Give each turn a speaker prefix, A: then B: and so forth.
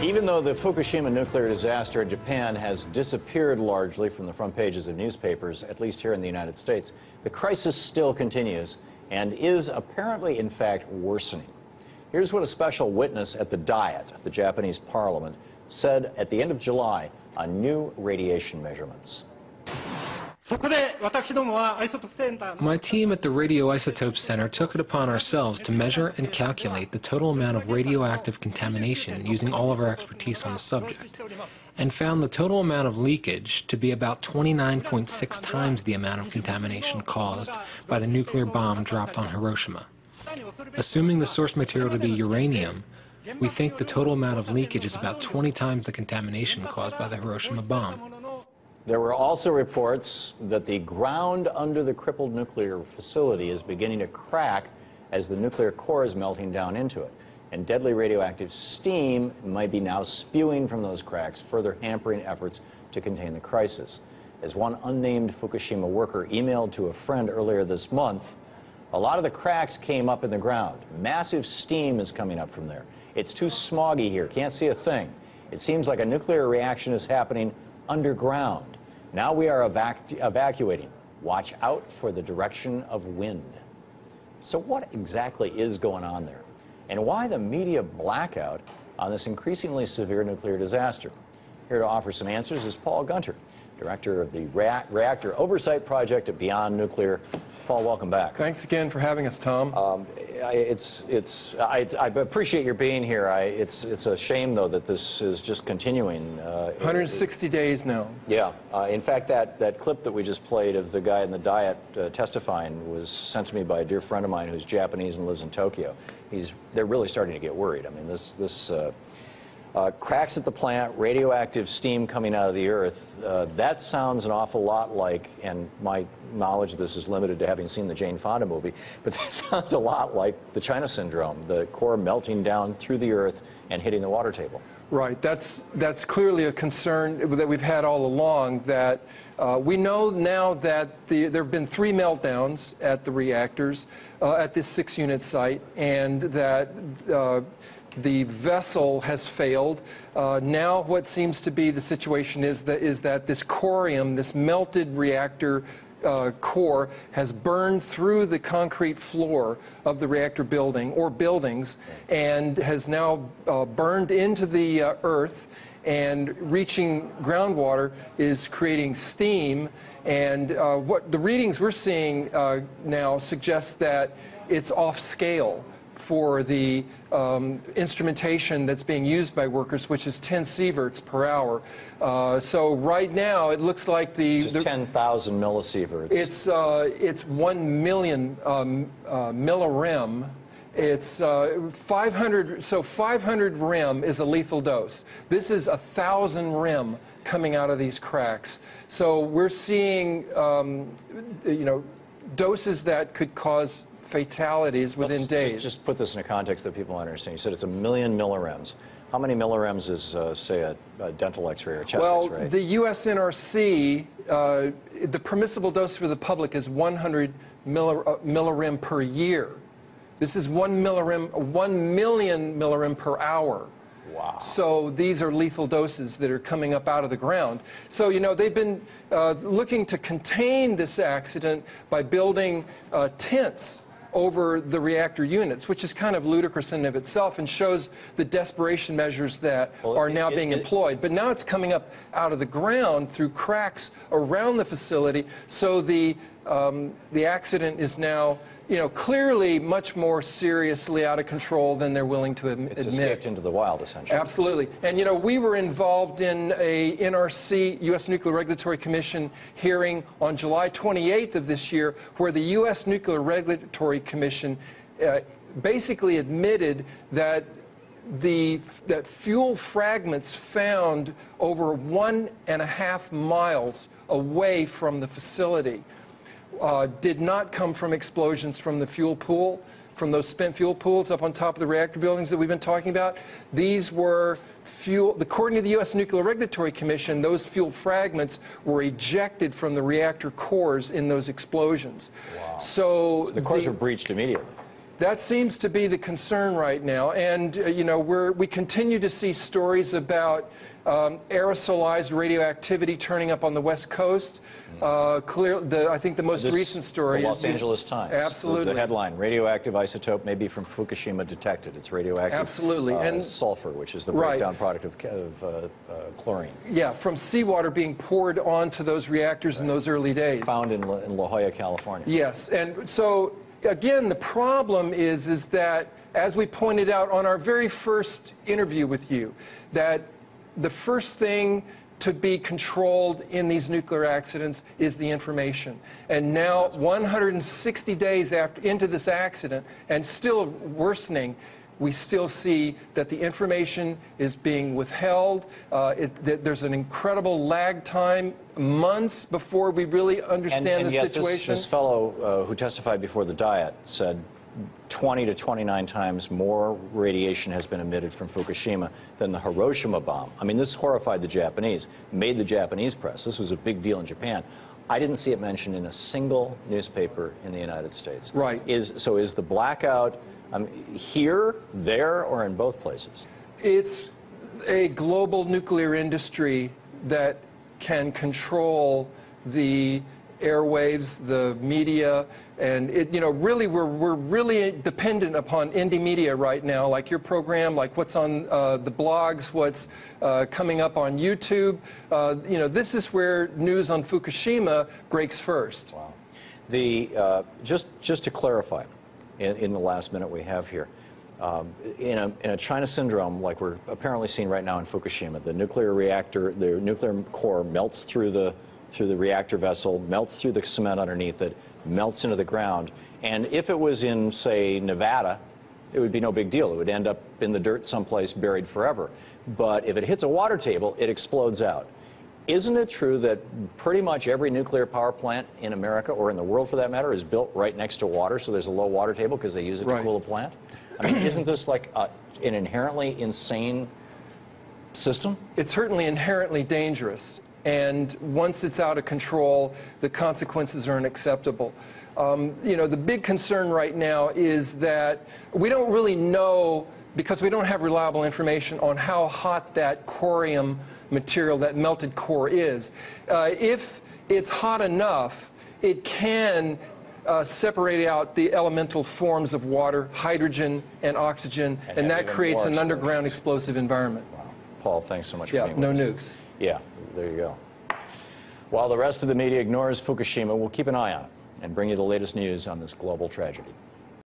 A: Even though the Fukushima nuclear disaster in Japan has disappeared largely from the front pages of newspapers, at least here in the United States, the crisis still continues and is apparently, in fact, worsening. Here's what a special witness at the Diet, the Japanese parliament, said at the end of July on new radiation measurements.
B: My team at the Radioisotope Center took it upon ourselves to measure and calculate the total amount of radioactive contamination using all of our expertise on the subject, and found the total amount of leakage to be about 29.6 times the amount of contamination caused by the nuclear bomb dropped on Hiroshima. Assuming the source material to be uranium, we think the total amount of leakage is about 20 times the contamination caused by the Hiroshima bomb.
A: There were also reports that the ground under the crippled nuclear facility is beginning to crack as the nuclear core is melting down into it. And deadly radioactive steam might be now spewing from those cracks, further hampering efforts to contain the crisis. As one unnamed Fukushima worker emailed to a friend earlier this month, a lot of the cracks came up in the ground. Massive steam is coming up from there. It's too smoggy here, can't see a thing. It seems like a nuclear reaction is happening underground. Now we are evacuating. Watch out for the direction of wind. So what exactly is going on there? And why the media blackout on this increasingly severe nuclear disaster? Here to offer some answers is Paul Gunter, director of the Reactor Oversight Project at Beyond Nuclear. Paul, welcome back.
C: Thanks again for having us, Tom.
A: I appreciate your being here. It's a shame, though, that this is just continuing.
C: 160 days now.
A: Yeah. In fact, that clip that we just played of the guy in the Diet testifying was sent to me by a dear friend of mine who's Japanese and lives in Tokyo. They're really starting to get worried. I mean, this cracks at the plant, radioactive steam coming out of the earth, that sounds an awful lot like, and my knowledge of this is limited to having seen the Jane Fonda movie, but that sounds a lot like the China syndrome, the core melting down through the earth and hitting the water table.
C: Right. That's clearly a concern that we've had all along, that we know now that there have been 3 meltdowns at the reactors at this 6-unit site, and that the vessel has failed. Now what seems to be the situation is that this corium, this melted reactor core, has burned through the concrete floor of the reactor building or buildings and has now burned into the earth, and reaching groundwater is creating steam. And what the readings we're seeing now suggest that it's off scale for the instrumentation that's being used by workers, which is 10 sieverts per hour. So right now it looks like
A: just 10,000 millisieverts.
C: It's 1 million millirem. It's 500. So 500 rem is a lethal dose. This is 1,000 rem coming out of these cracks. So we're seeing doses that could cause fatalities within days.
A: Just put this in a context that people understand. You said it's 1 million millirems. How many millirems is, say, a dental x-ray or a chest x-ray?
C: Well, the US NRC, the permissible dose for the public is 100 millirem per year. This is 1 million millirem per hour.
A: Wow.
C: So these are lethal doses that are coming up out of the ground. So, they've been looking to contain this accident by building tents over the reactor units, which is kind of ludicrous in and of itself and shows the desperation measures that are now being employed. But now it's coming up out of the ground through cracks around the facility, so the accident is now clearly much more seriously out of control than they're willing to admit.
A: It's escaped into the wild, essentially.
C: Absolutely. And, we were involved in a NRC, U.S. Nuclear Regulatory Commission hearing on July 28th of this year, where the U.S. Nuclear Regulatory Commission basically admitted that fuel fragments found over 1.5 miles away from the facility did not come from explosions from the fuel pool, from those spent fuel pools up on top of the reactor buildings that we've been talking about. These were fuel, according to the U.S. Nuclear Regulatory Commission, those fuel fragments were ejected from the reactor cores in those explosions.
A: Wow.
C: So
A: the cores were breached immediately.
C: That seems to be the concern right now, and you know, we continue to see stories about aerosolized radioactivity turning up on the West Coast. I think the most recent story
A: the Los Angeles Times.
C: Absolutely.
A: The headline: radioactive isotope may be from Fukushima detected. It's radioactive.
C: Absolutely. And
A: sulfur, which is the breakdown product of chlorine.
C: Yeah, from seawater being poured onto those reactors in those early days.
A: Found in La Jolla, California.
C: Yes, and so again, the problem is that, as we pointed out on our very first interview with you, that the first thing to be controlled in these nuclear accidents is the information. And now, 160 days into this accident, and still worsening, we still see that the information is being withheld. There's an incredible lag time, months before we really understand the situation.
A: This fellow who testified before the Diet said 20 to 29 times more radiation has been emitted from Fukushima than the Hiroshima bomb. I mean, this horrified the Japanese, made the Japanese press. This was a big deal in Japan. I didn't see it mentioned in a single newspaper in the United States.
C: Right.
A: So is the blackout here, there, or in both places?
C: It's a global nuclear industry that can control the airwaves, the media, and really we're really dependent upon indie media right now, like your program, like what's on the blogs, what's coming up on YouTube. This is where news on Fukushima breaks first.
A: Wow. Just to clarify, in the last minute we have here, in a China syndrome like we're apparently seeing right now in Fukushima, the nuclear reactor, the nuclear core melts through the reactor vessel, melts through the cement underneath it, melts into the ground, and if it was in, say, Nevada, it would be no big deal. It would end up in the dirt someplace buried forever. But if it hits a water table, it explodes out. Isn't it true that pretty much every nuclear power plant in America, or in the world for that matter, is built right next to water, so there's a low water table because they use it to cool a plant? I mean, isn't this like an inherently insane system?
C: It's certainly inherently dangerous. And once it's out of control, the consequences are unacceptable. The big concern right now is that we don't really know, because we don't have reliable information on how hot that corium material, that melted core is. If it's hot enough, it can separate out the elemental forms of water, hydrogen and oxygen, and that creates an underground explosive environment.
A: Wow. Paul, thanks so much for being
C: no
A: with us.
C: nukes.
A: Yeah, there you go. While the rest of the media ignores Fukushima, we'll keep an eye on it and bring you the latest news on this global tragedy.